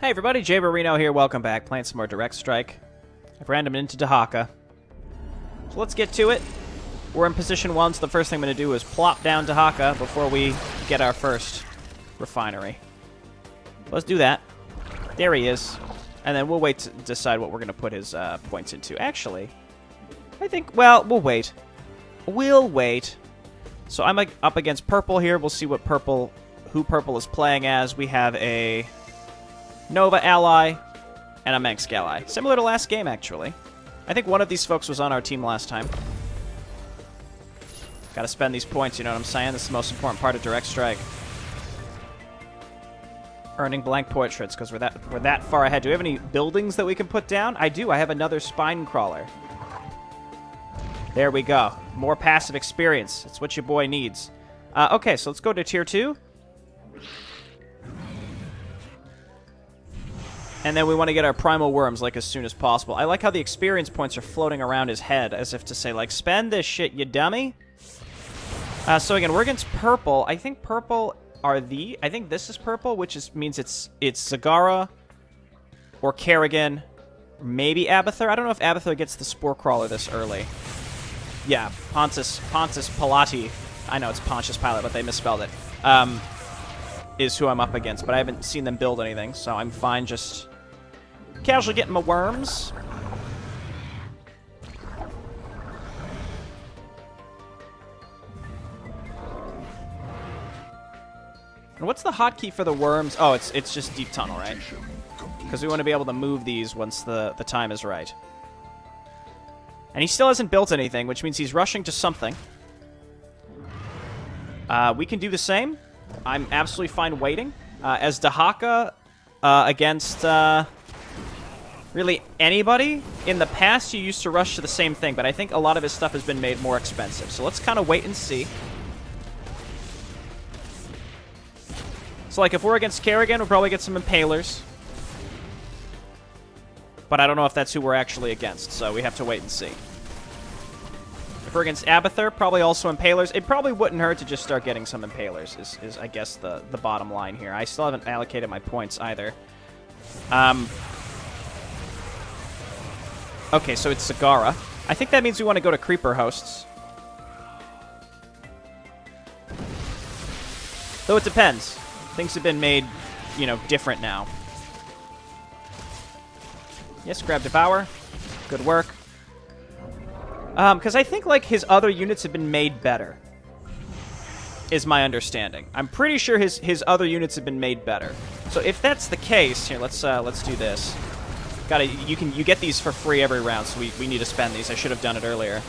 Hey everybody, Jay Barino here, welcome back, playing some more Direct Strike. I've randomed into Dahaka. So let's get to it. We're in position 1, so the first thing I'm going to do is plop down Dahaka before we get our first refinery. Let's do that. There he is. And then we'll wait to decide what we're going to put his points into. Actually, I think, well, we'll wait. We'll wait. So I'm up against Purple here. We'll see what who Purple is playing as. We have a Nova ally and a Mengsk ally. Similar to last game, actually. I think one of these folks was on our team last time. Gotta spend these points, you know what I'm saying? This is the most important part of Direct Strike. Earning blank portraits, because we're that far ahead. Do we have any buildings that we can put down? I do. I have another spine crawler. There we go. More passive experience. It's what your boy needs. Okay, so let's go to Tier 2. And then we want to get our primal worms, like, as soon as possible. I like how the experience points are floating around his head, as if to say, like, spend this shit, you dummy. So again, we're against Purple. I think Purple are I think this is Purple, which means it's Zagara or Kerrigan, or maybe Abathur. I don't know if Abathur gets the Spore Crawler this early. Yeah, Pontus Pilati. I know it's Pontius Pilate, but they misspelled it. Is who I'm up against, but I haven't seen them build anything, so I'm fine just casually getting my worms. And what's the hotkey for the worms? Oh, it's just Deep Tunnel, right? Because we want to be able to move these once the time is right. And he still hasn't built anything, which means he's rushing to something. We can do the same. I'm absolutely fine waiting. As Dahaka against really anybody, in the past you used to rush to the same thing, but I think a lot of his stuff has been made more expensive. So let's kind of wait and see. So, like, if we're against Kerrigan, we'll probably get some Impalers. But I don't know if that's who we're actually against, so we have to wait and see. If we're against Abathur, probably also Impalers. It probably wouldn't hurt to just start getting some Impalers, is I guess, the bottom line here. I still haven't allocated my points either. Okay, so it's Zagara. I think that means we want to go to Creeper Hosts. Though it depends. Things have been made, you know, different now. Yes, grab Devour. Good work. Because I think, like, his other units have been made better, is my understanding. I'm pretty sure his other units have been made better. So if that's the case, here, let's do this. You get these for free every round, so we need to spend these. I should have done it earlier.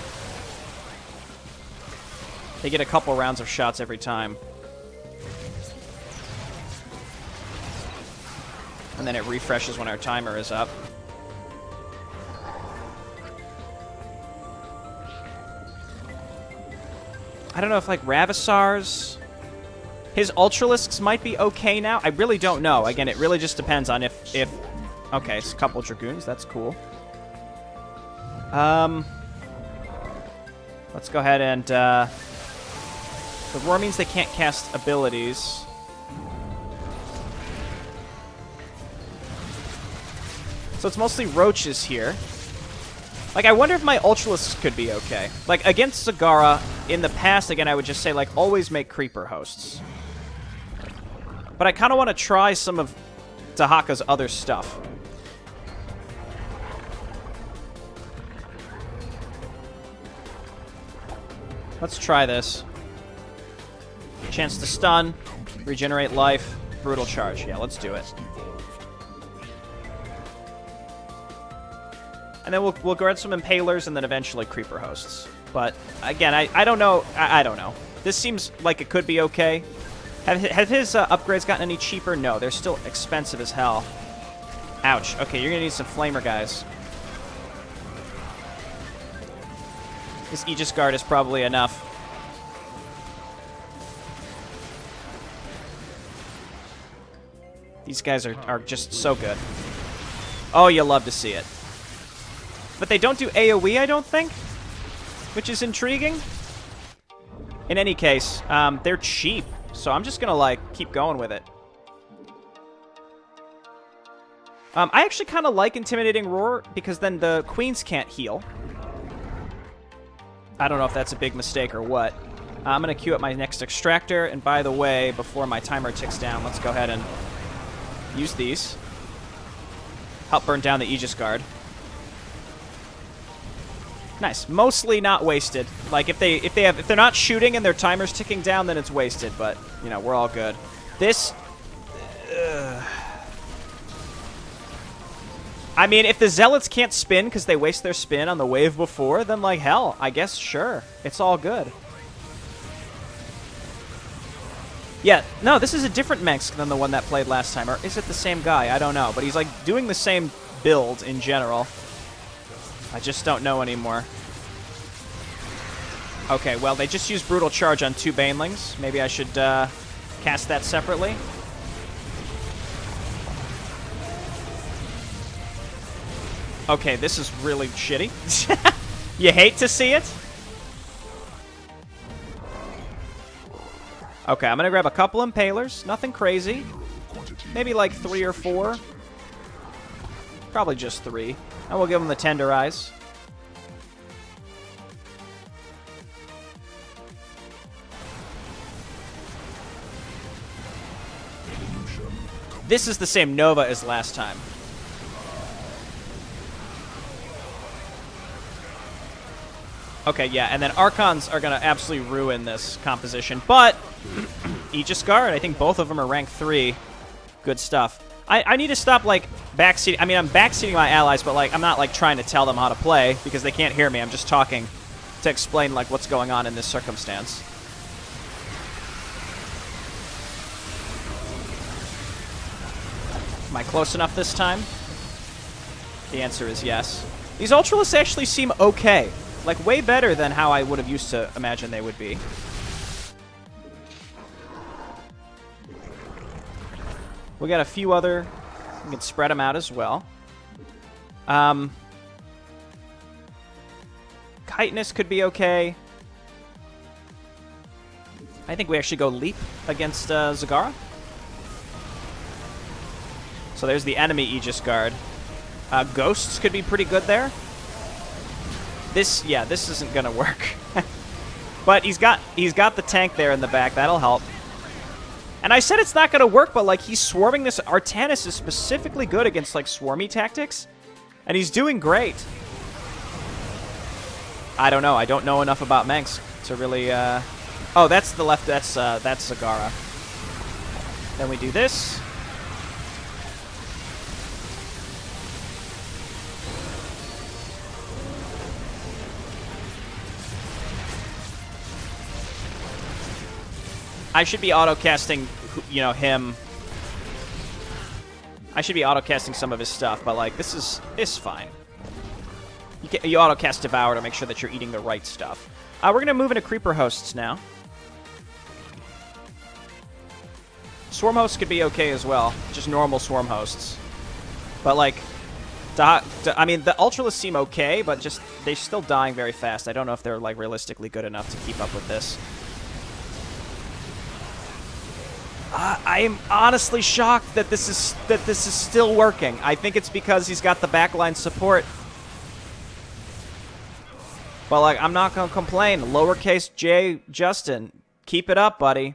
They get a couple rounds of shots every time. And then it refreshes when our timer is up. I don't know if, like, Ravissar's... His Ultralisks might be okay now. I really don't know. Again, it really just depends on if... Okay, it's a couple Dragoons. That's cool. Let's go ahead and... The Roar means they can't cast abilities. So it's mostly Roaches here. Like, I wonder if my Ultralisks could be okay. Like, against Zagara, in the past, again, I would just say, like, always make Creeper Hosts. But I kind of want to try some of Dahaka's other stuff. Let's try this. Chance to stun, regenerate life, brutal charge. Yeah, let's do it. And then we'll grab some Impalers and then eventually Creeper Hosts. But, again, I don't know. I don't know. This seems like it could be okay. Have his upgrades gotten any cheaper? No, they're still expensive as hell. Ouch. Okay, you're going to need some Flamer guys. This Aegis Guard is probably enough. These guys are just so good. Oh, you love to see it. But they don't do AoE, I don't think, which is intriguing. In any case, they're cheap, so I'm just gonna, like, keep going with it. I actually kind of like Intimidating Roar because then the queens can't heal. I don't know if that's a big mistake or what. I'm going to queue up my next extractor, and by the way, before my timer ticks down, let's go ahead and use these. Help burn down the Aegis Guard. Nice. Mostly not wasted. Like if they're not shooting and their timer's ticking down, then it's wasted. But you know, we're all good. This. I mean, if the Zealots can't spin because they waste their spin on the wave before, then like hell, I guess sure, it's all good. Yeah, no, this is a different Mengsk than the one that played last time, or is it the same guy? I don't know, but he's like doing the same build in general. I just don't know anymore. Okay, well, they just used Brutal Charge on 2 Banelings. Maybe I should cast that separately. Okay, this is really shitty. You hate to see it? Okay, I'm going to grab a couple Impalers. Nothing crazy. Maybe like 3 or 4. Probably just 3. And we'll give them the Tenderize. This is the same Nova as last time. Okay, yeah, and then Archons are going to absolutely ruin this composition. But Aegis Guard, I think both of them are rank 3. Good stuff. I need to stop, like, backseating. I mean, I'm backseating my allies, but, like, I'm not, like, trying to tell them how to play because they can't hear me. I'm just talking to explain, like, what's going on in this circumstance. Am I close enough this time? The answer is yes. These Ultralists actually seem okay. Like, way better than how I would have used to imagine they would be. We got a few other... We can spread them out as well. Chitinous could be okay. I think we actually go Leap against Zagara. So there's the enemy Aegis Guard. Ghosts could be pretty good there. This isn't gonna work. But he's got the tank there in the back. That'll help. And I said it's not gonna work, but like he's swarming this. Artanis is specifically good against like swarmy tactics, and he's doing great. I don't know. I don't know enough about Mengsk to really. Oh, that's the left. That's Zagara. Then we do this. I should be auto-casting, you know, him. I should be auto-casting some of his stuff, but, like, this is fine. You auto-cast Devour to make sure that you're eating the right stuff. We're going to move into Creeper Hosts now. Swarm Hosts could be okay as well. Just normal Swarm Hosts. But, like, I mean, the Ultralists seem okay, but just they're still dying very fast. I don't know if they're, like, realistically good enough to keep up with this. I am honestly shocked that this is still working. I think it's because he's got the backline support. But like, I'm not gonna complain. Lowercase J Justin, keep it up, buddy.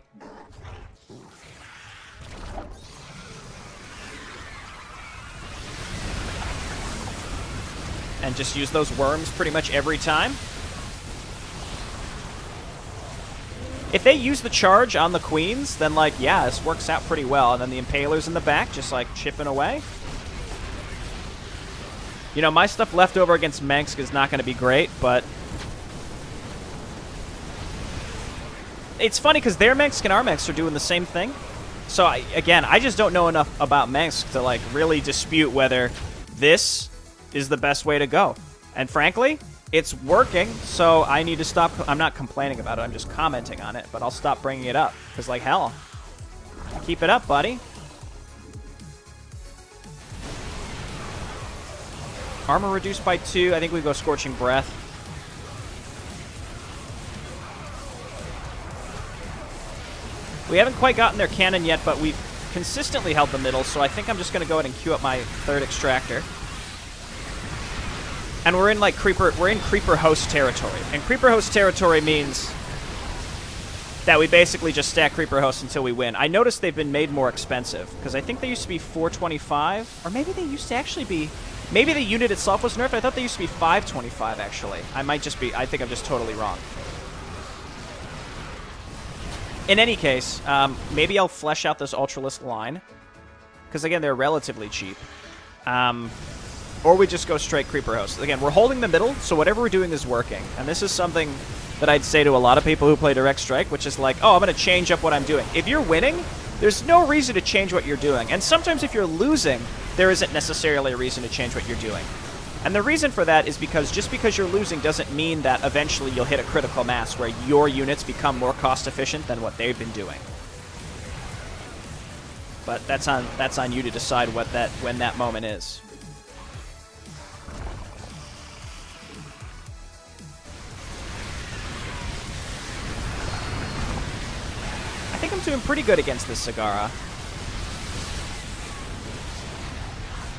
And just use those worms pretty much every time. If they use the charge on the queens, then, like, yeah, this works out pretty well. And then the Impalers in the back just, like, chipping away. You know, my stuff left over against Mengsk is not going to be great, but... It's funny, because their Mengsk and our Mengsk are doing the same thing. So, again, I just don't know enough about Mengsk to, like, really dispute whether this is the best way to go. And frankly... It's working, so I need to stop. I'm not complaining about it. I'm just commenting on it, but I'll stop bringing it up. Because, like, hell. Keep it up, buddy. Armor reduced by 2. I think we go Scorching Breath. We haven't quite gotten their cannon yet, but we consistently held the middle, so I think I'm just going to go ahead and queue up my third extractor. And we're in like creeper host territory. And creeper host territory means that we basically just stack creeper hosts until we win. I noticed they've been made more expensive, because I think they used to be 425, or maybe they used to actually be, maybe the unit itself was nerfed. I thought they used to be 525 actually. I think I'm just totally wrong. In any case, maybe I'll flesh out this Ultralisk line, because again, they're relatively cheap. Or we just go straight creeper host. Again, we're holding the middle, so whatever we're doing is working. And this is something that I'd say to a lot of people who play Direct Strike, which is like, oh, I'm going to change up what I'm doing. If you're winning, there's no reason to change what you're doing. And sometimes if you're losing, there isn't necessarily a reason to change what you're doing. And the reason for that is because just because you're losing doesn't mean that eventually you'll hit a critical mass where your units become more cost efficient than what they've been doing. But that's on you to decide when that moment is. I think I'm doing pretty good against this Sagara.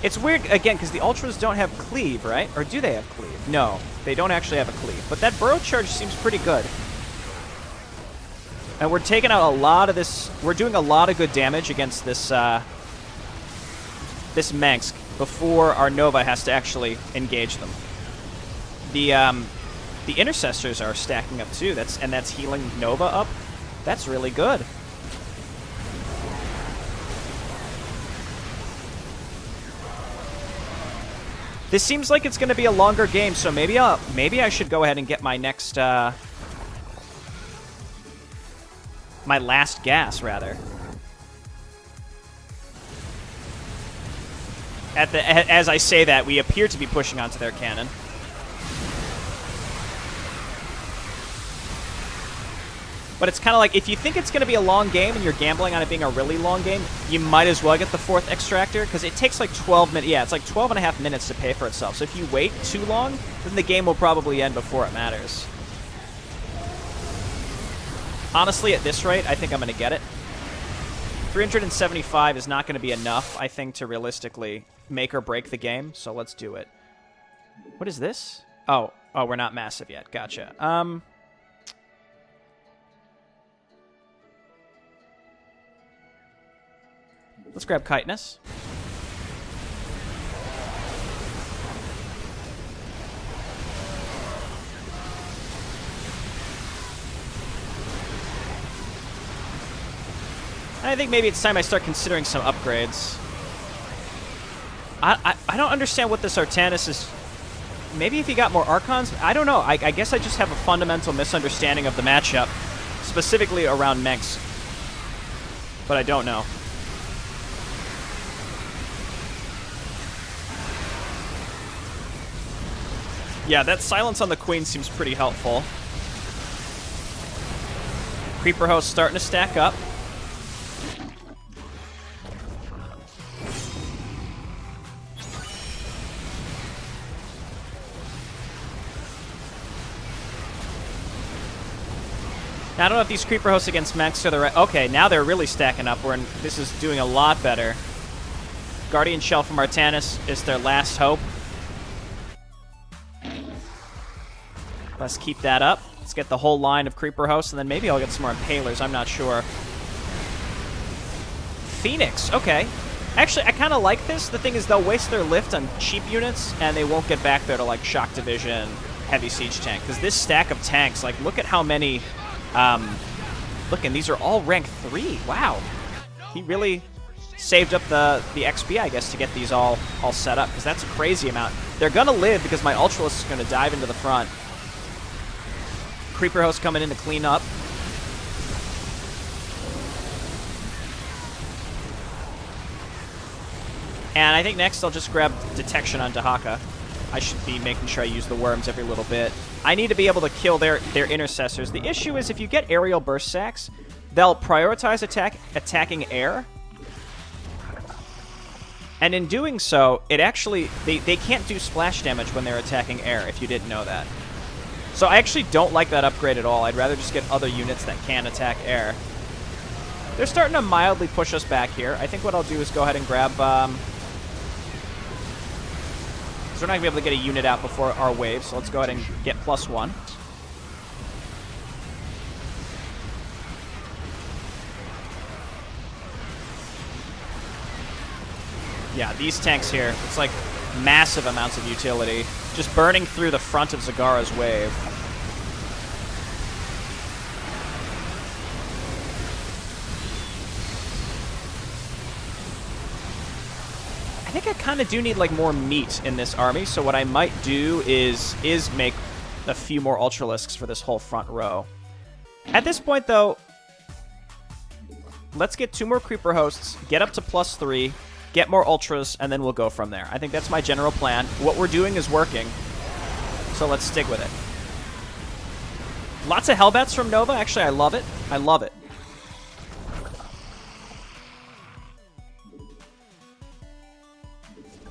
It's weird, again, because the Ultras don't have cleave, right? Or do they have cleave? No, they don't actually have a cleave. But that burrow charge seems pretty good. And we're taking out a lot of this. We're doing a lot of good damage against this this Mengsk before our Nova has to actually engage them. The Intercessors are stacking up too. That's healing Nova up. That's really good. This seems like it's going to be a longer game, so maybe I should go ahead and get my next my last gas rather. As I say that, we appear to be pushing onto their cannon. But it's kind of like, if you think it's going to be a long game and you're gambling on it being a really long game, you might as well get the fourth extractor, because it takes like 12 minutes. Yeah, it's like 12 and a half minutes to pay for itself. So if you wait too long, then the game will probably end before it matters. Honestly, at this rate, I think I'm going to get it. 375 is not going to be enough, I think, to realistically make or break the game, so let's do it. What is this? Oh, we're not massive yet. Gotcha. Let's grab Chitinous. And I think maybe it's time I start considering some upgrades. I don't understand what this Artanis is. Maybe if he got more Archons? I don't know. I guess I just have a fundamental misunderstanding of the matchup, specifically around Mengsk. But I don't know. Yeah, that silence on the Queen seems pretty helpful. Creeper Host starting to stack up. Now, I don't know if these Creeper Hosts against Mengsk are the right... Okay, now they're really stacking up. This is doing a lot better. Guardian Shell from Artanis is their last hope. Let's keep that up. Let's get the whole line of Creeper Hosts, and then maybe I'll get some more Impalers. I'm not sure. Phoenix. Okay. Actually, I kind of like this. The thing is, they'll waste their lift on cheap units, and they won't get back there to, like, Shock Division, Heavy Siege Tank. Because this stack of tanks, like, look at how many... look, and these are all rank 3. Wow. He really saved up the XP, I guess, to get these all set up, because that's a crazy amount. They're going to live because my Ultralisk is going to dive into the front. Creeper Host coming in to clean up. And I think next I'll just grab Detection on Dahaka. I should be making sure I use the worms every little bit. I need to be able to kill their intercessors. The issue is if you get aerial burst sacks, they'll prioritize attacking air. And in doing so, it actually... They can't do splash damage when they're attacking air, if you didn't know that. So I actually don't like that upgrade at all. I'd rather just get other units that can attack air. They're starting to mildly push us back here. I think what I'll do is go ahead and grab... so we're not going to be able to get a unit out before our wave, so let's go ahead and get +1. Yeah, these tanks here, it's like massive amounts of utility. Just burning through the front of Zagara's wave. I think I kind of do need like more meat in this army, so what I might do is make a few more Ultralisks for this whole front row. At this point, though, let's get 2 more Creeper Hosts, get up to +3, get more Ultras, and then we'll go from there. I think that's my general plan. What we're doing is working, so let's stick with it. Lots of Hellbats from Nova. Actually, I love it. I love it.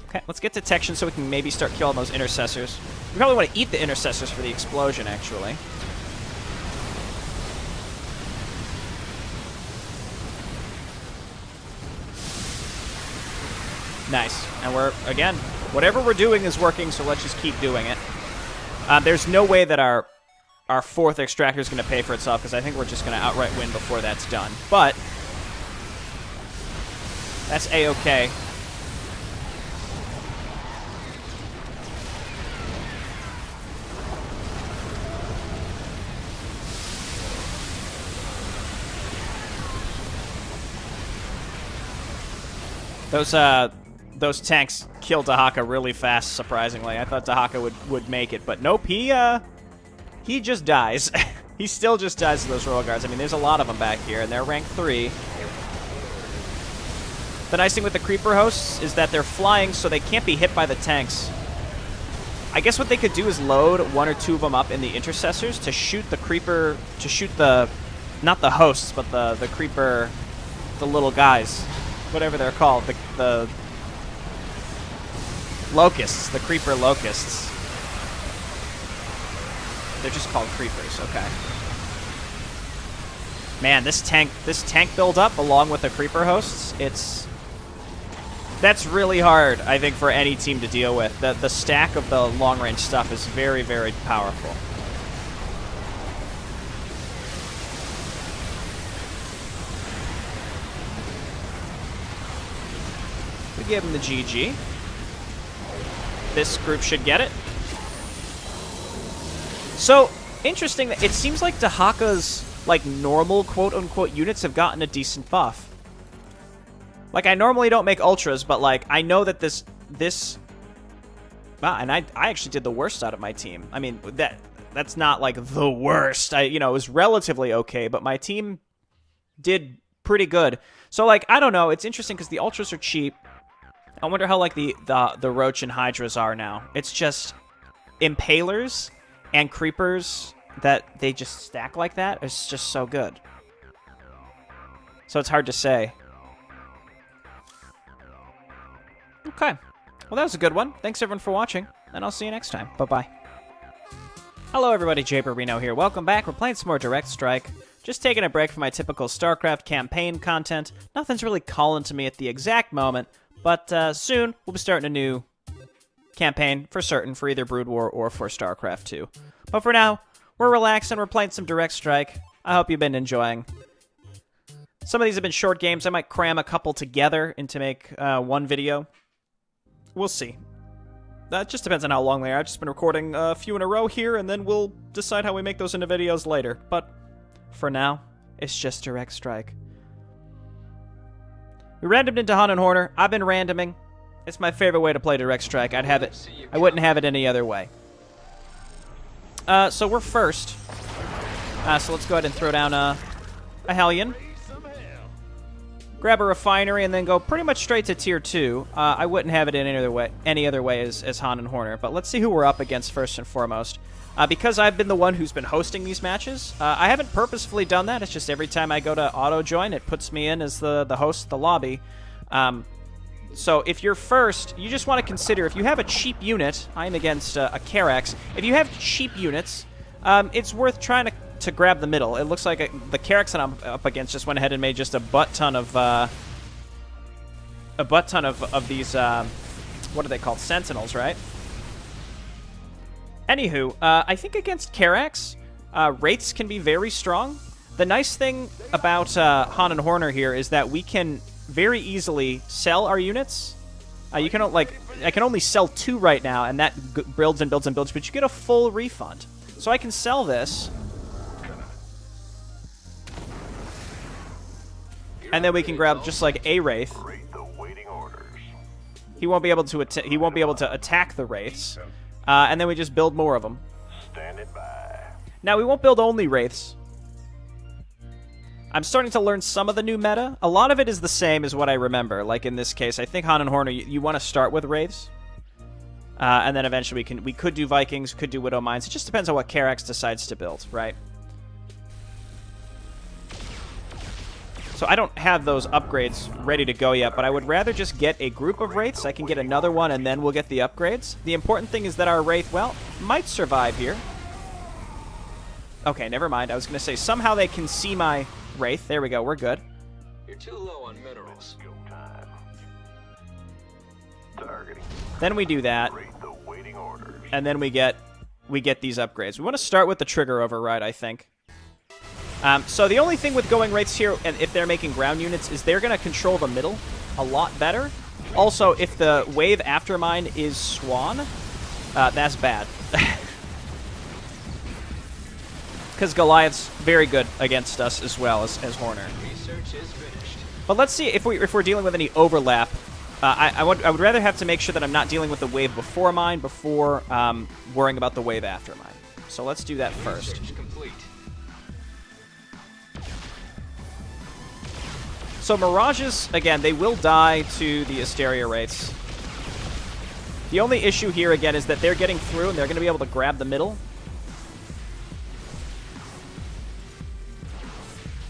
Okay, let's get detection so we can maybe start killing those Intercessors. We probably want to eat the Intercessors for the explosion, actually. Nice. And we're, again, whatever we're doing is working, so let's just keep doing it. There's no way that our 4th Extractor is going to pay for itself, because I think we're just going to outright win before that's done. But that's A-okay. Those tanks killed Dahaka really fast, surprisingly. I thought Dahaka would make it, but nope, he just dies. He still just dies to those Royal Guards. I mean, there's a lot of them back here, and they're rank 3. The nice thing with the Creeper Hosts is that they're flying, so they can't be hit by the tanks. I guess what they could do is load 1 or 2 of them up in the Intercessors to shoot the Creeper, not the hosts, but the Creeper, the little guys. Whatever they're called, the locusts, the Creeper Locusts. They're just called Creepers, okay. Man, this tank build up along with the Creeper Hosts, that's really hard, I think, for any team to deal with. The stack of the long-range stuff is very, very powerful. Give him the GG. This group should get it. So, interesting that it seems like Dahaka's, like, normal quote-unquote units have gotten a decent buff. Like, I normally don't make Ultras, but, like, I know that this... Wow, and I actually did the worst out of my team. I mean, that's not, like, the worst. You know, it was relatively okay, but my team did pretty good. So, like, I don't know. It's interesting because the Ultras are cheap. I wonder how, like, the Roach and Hydras are now. It's just Impalers and Creepers that they just stack like that. It's just so good. So it's hard to say. Okay. Well, that was a good one. Thanks, everyone, for watching, and I'll see you next time. Bye-bye. Hello, everybody. Japer Reno here. Welcome back. We're playing some more Direct Strike. Just taking a break from my typical StarCraft campaign content. Nothing's really calling to me at the exact moment, but soon we'll be starting a new campaign for certain for either Brood War or for StarCraft 2. But for now, we're relaxing. We're playing some Direct Strike. I hope you've been enjoying. Some of these have been short games. I might cram a couple together into make one video. We'll see. That just depends on how long they are. I've just been recording a few in a row here, and then we'll decide how we make those into videos later. But for now, it's just Direct Strike. We randomed into Han and Horner. I've been randoming. It's my favorite way to play Direct Strike. I wouldn't have it any other way. So we're first. So let's go ahead and throw down a Hellion. Grab a Refinery and then go pretty much straight to Tier 2. I wouldn't have it in any other way as Han and Horner. But let's see who we're up against first and foremost. Because I've been the one who's been hosting these matches, I haven't purposefully done that. It's just every time I go to auto-join, it puts me in as the host of the lobby. So if you're first, you just want to consider, if you have a cheap unit, I'm against a Karax, if you have cheap units, it's worth trying to grab the middle. It looks like the Carracks that I'm up against just went ahead and made just a butt ton of these what are they called? Sentinels, right? Anywho, I think against Carracks, Wraiths can be very strong. The nice thing about Han and Horner here is that we can very easily sell our units. You can I can only sell 2 right now, and that builds and builds and builds, but you get a full refund. So I can sell this, and then we can grab just like a Wraith. He won't be able to attack the Wraiths, and then we just build more of them. Now we won't build only Wraiths. I'm starting to learn some of the new meta. A lot of it is the same as what I remember. Like in this case, I think Han and Horner, you want to start with Wraiths. And then eventually we could do Vikings, could do Widow Mines. It just depends on what Carracks decides to build, right? So I don't have those upgrades ready to go yet, but I would rather just get a group of Wraiths. I can get another one, and then we'll get the upgrades. The important thing is that our Wraith, well, might survive here. Okay, never mind. I was going to say, somehow they can see my Wraith. There we go. We're good. You're too low on minerals. Then we do that, and then we get these upgrades. We want to start with the trigger override, I think. So the only thing with going Wraiths here, and if they're making ground units, is they're going to control the middle a lot better. Also, if the wave after mine is Swan, that's bad. Because Goliath's very good against us as well as Horner. Research is finished. But let's see if we're dealing with any overlap. I would rather have to make sure that I'm not dealing with the wave before mine before worrying about the wave after mine. So let's do that first. Research complete. So Mirages, again, they will die to the Asteria Wraiths. The only issue here, again, is that they're getting through and they're going to be able to grab the middle.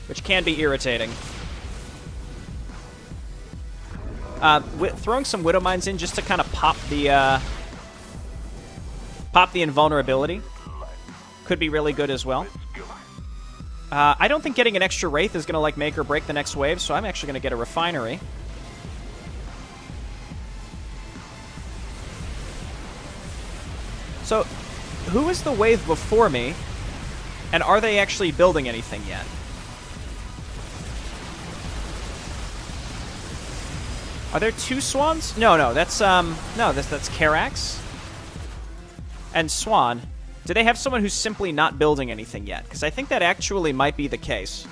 Which can be irritating. Throwing some Widow Mines in just to kind of pop the invulnerability could be really good as well. I don't think getting an extra Wraith is going to make or break the next wave, so I'm actually going to get a Refinery. So, who is the wave before me, and are they actually building anything yet? Are there 2 Swans? No, that's Carracks and Swan. Do they have someone who's simply not building anything yet? Because I think that actually might be the case.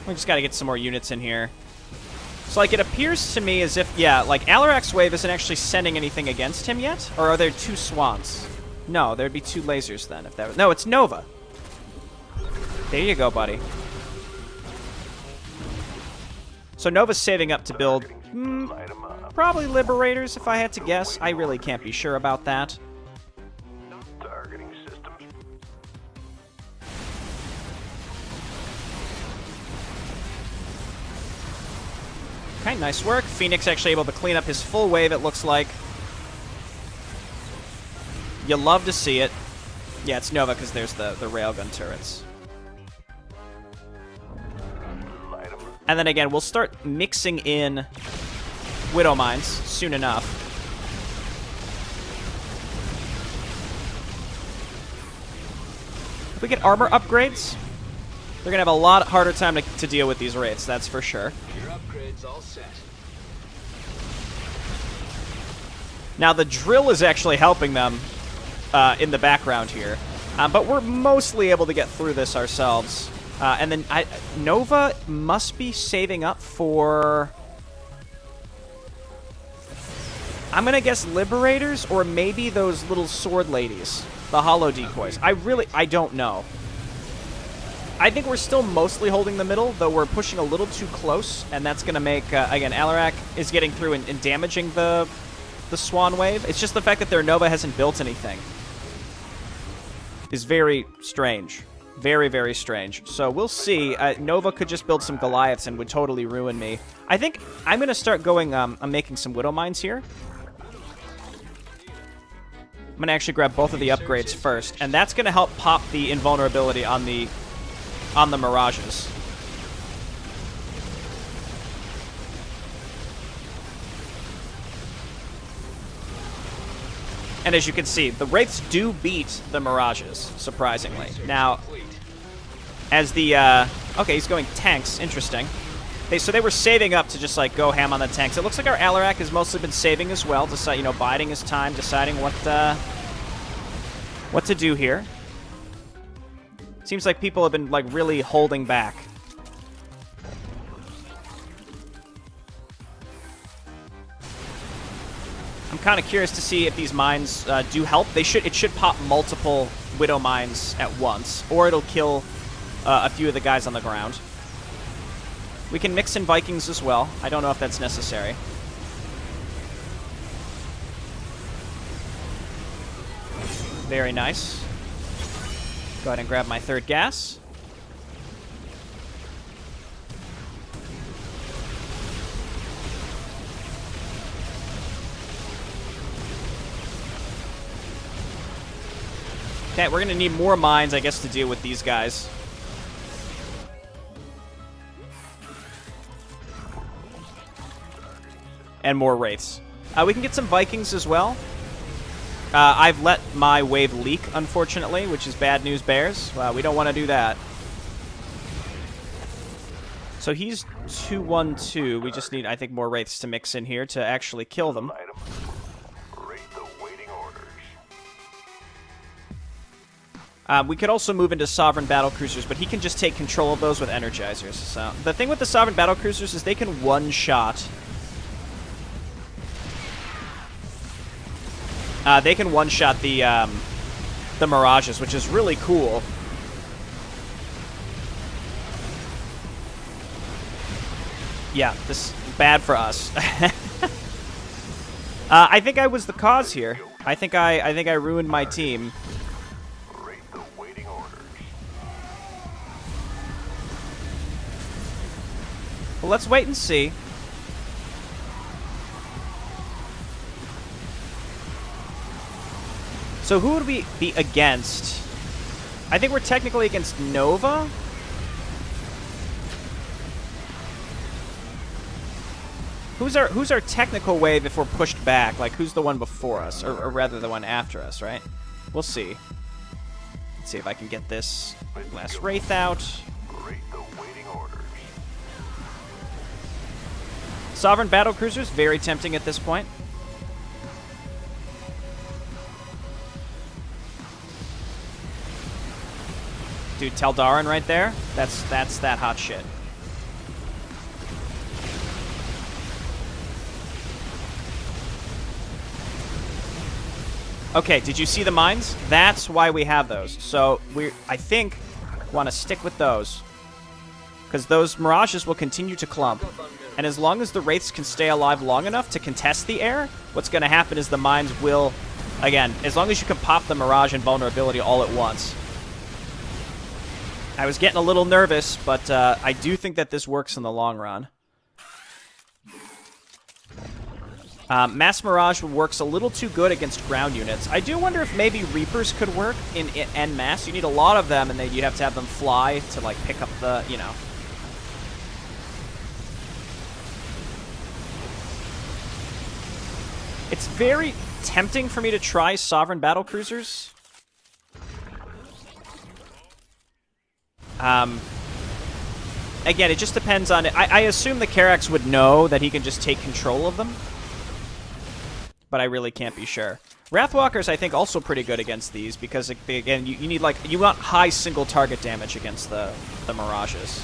We just got to get some more units in here. So, it appears to me as if, yeah, Alarak's wave isn't actually sending anything against him yet? Or are there 2 Swans? No, there'd be 2 lasers then. If that was... No, it's Nova. There you go, buddy. So Nova's saving up to build... probably Liberators, if I had to guess. I really can't be sure about that. Okay, nice work. Phoenix actually able to clean up his full wave, it looks like. You love to see it. Yeah, it's Nova because there's the railgun turrets. And then again, we'll start mixing in Widow Mines soon enough. If we get armor upgrades, they're going to have a lot harder time to deal with these Wraiths, that's for sure. Your upgrade's all set. Now, the drill is actually helping them in the background here. But we're mostly able to get through this ourselves. And then Nova must be saving up for... I'm going to guess Liberators or maybe those little sword ladies. The hollow decoys. I don't know. I think we're still mostly holding the middle, though we're pushing a little too close, and that's going to make, again, Alarak is getting through and damaging the Swan wave. It's just the fact that their Nova hasn't built anything. is very strange. Very, very strange. So we'll see. Nova could just build some Goliaths and would totally ruin me. I think I'm going to start going... I'm making some Widow Mines here. I'm going to actually grab both of the upgrades first. And that's going to help pop the invulnerability on the Mirages. And as you can see, the Wraiths do beat the Mirages, surprisingly. Now, as the... okay, he's going tanks. Interesting. So they were saving up to just, like, go ham on the tanks. It looks like our Alarak has mostly been saving as well, you know, biding his time, deciding what to do here. Seems like people have been, like, really holding back. I'm kind of curious to see if these mines do help. It should pop multiple Widow Mines at once, or it'll kill a few of the guys on the ground. We can mix in Vikings as well. I don't know if that's necessary. Very nice. Go ahead and grab my third gas. Okay, we're going to need more mines, I guess, to deal with these guys. And more Wraiths. We can get some Vikings as well. I've let my wave leak, unfortunately, which is bad news, Bears. We don't want to do that. So he's 2-1-2. We just need, I think, more Wraiths to mix in here to actually kill them. We could also move into Sovereign Battlecruisers, but he can just take control of those with Energizers. So the thing with the Sovereign Battlecruisers is they can one-shot. They can one-shot the Mirages, which is really cool. Yeah, this is bad for us. I think I was the cause here. I think I ruined my team. Well, let's wait and see. So who would we be against? I think we're technically against Nova. Who's our technical wave if we're pushed back? Like, who's the one before us? Or rather, the one after us, right? We'll see. Let's see if I can get this last Wraith out. Sovereign Battlecruisers, very tempting at this point. Dude, Teldarin right there. That's that hot shit. Okay, did you see the mines? That's why we have those. So I think, want to stick with those. Because those Mirages will continue to clump. And as long as the Wraiths can stay alive long enough to contest the air, what's going to happen is the mines will, again, as long as you can pop the Mirage and Vulnerability all at once. I was getting a little nervous, but I do think that this works in the long run. Mass Mirage works a little too good against ground units. I do wonder if maybe Reapers could work in en masse. You need a lot of them, and then you have to have them fly to, like, pick up the, you know. It's very tempting for me to try Sovereign Battlecruisers. Again, it just depends on it. I assume the Karax would know that he can just take control of them. But I really can't be sure. Wrathwalkers, I think, also pretty good against these because, again, you need, like, you want high single target damage against the Mirages.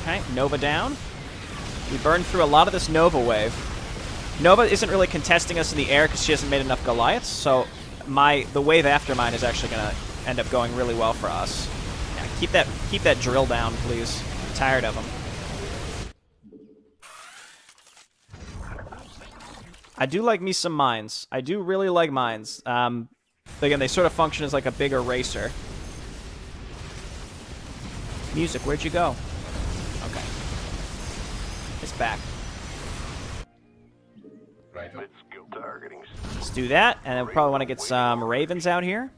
Okay, Nova down. We burned through a lot of this Nova wave. Nova isn't really contesting us in the air because she hasn't made enough Goliaths, so the wave after mine is actually going to end up going really well for us. Yeah, keep that drill down, please. I'm tired of them. I do like me some mines. I do really like mines. Again, they sort of function as like a big eraser. Music, where'd you go? Okay. It's back. Let's do that, and then we probably want to get some ravens out here.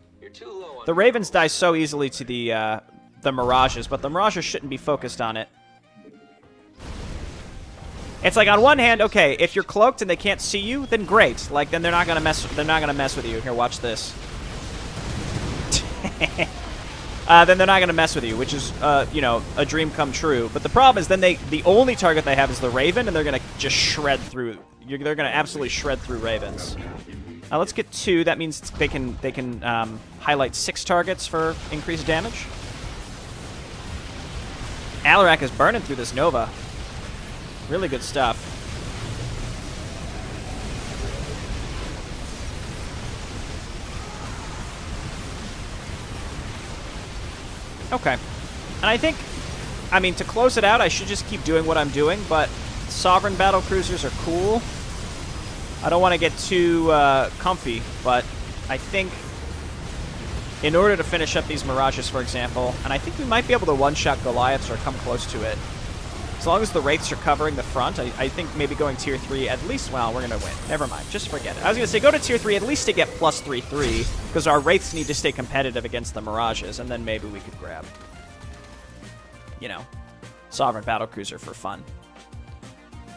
The ravens die so easily to the mirages, but the mirages shouldn't be focused on it. It's like on one hand, okay, if you're cloaked and they can't see you, then great. Like then they're not gonna mess. They're not gonna mess with you. Here, watch this. Then they're not gonna mess with you, which is you know, a dream come true. But the problem is then the only target they have is the raven, and they're gonna just shred through. They're gonna absolutely shred through ravens. Let's get 2. That means they can highlight 6 targets for increased damage. Alarak is burning through this Nova. Really good stuff. Okay. And I think, I mean, to close it out, I should just keep doing what I'm doing, but Sovereign battle cruisers are cool. I don't want to get too comfy, but I think in order to finish up these Mirages, for example, and I think we might be able to one-shot Goliaths or come close to it. As long as the Wraiths are covering the front, I think maybe going Tier 3 at least, well, we're going to win. Never mind. Just forget it. I was going to say go to Tier 3 at least to get plus 3/3, because our Wraiths need to stay competitive against the Mirages, and then maybe we could grab, you know, Sovereign Battlecruiser for fun.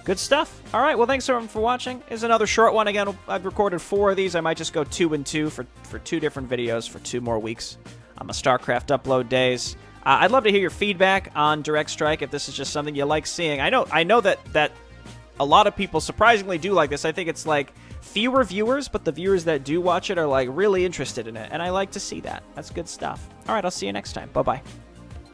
Good stuff. All right, well, thanks everyone for watching. Here's another short one. Again, I've recorded 4 of these. I might just go 2 and 2 for 2 different videos for 2 more weeks on the StarCraft upload days. I'd love to hear your feedback on Direct Strike if this is just something you like seeing. I know that a lot of people surprisingly do like this. I think it's like fewer viewers, but the viewers that do watch it are like really interested in it, and I like to see that. That's good stuff. All right, I'll see you next time. Bye-bye.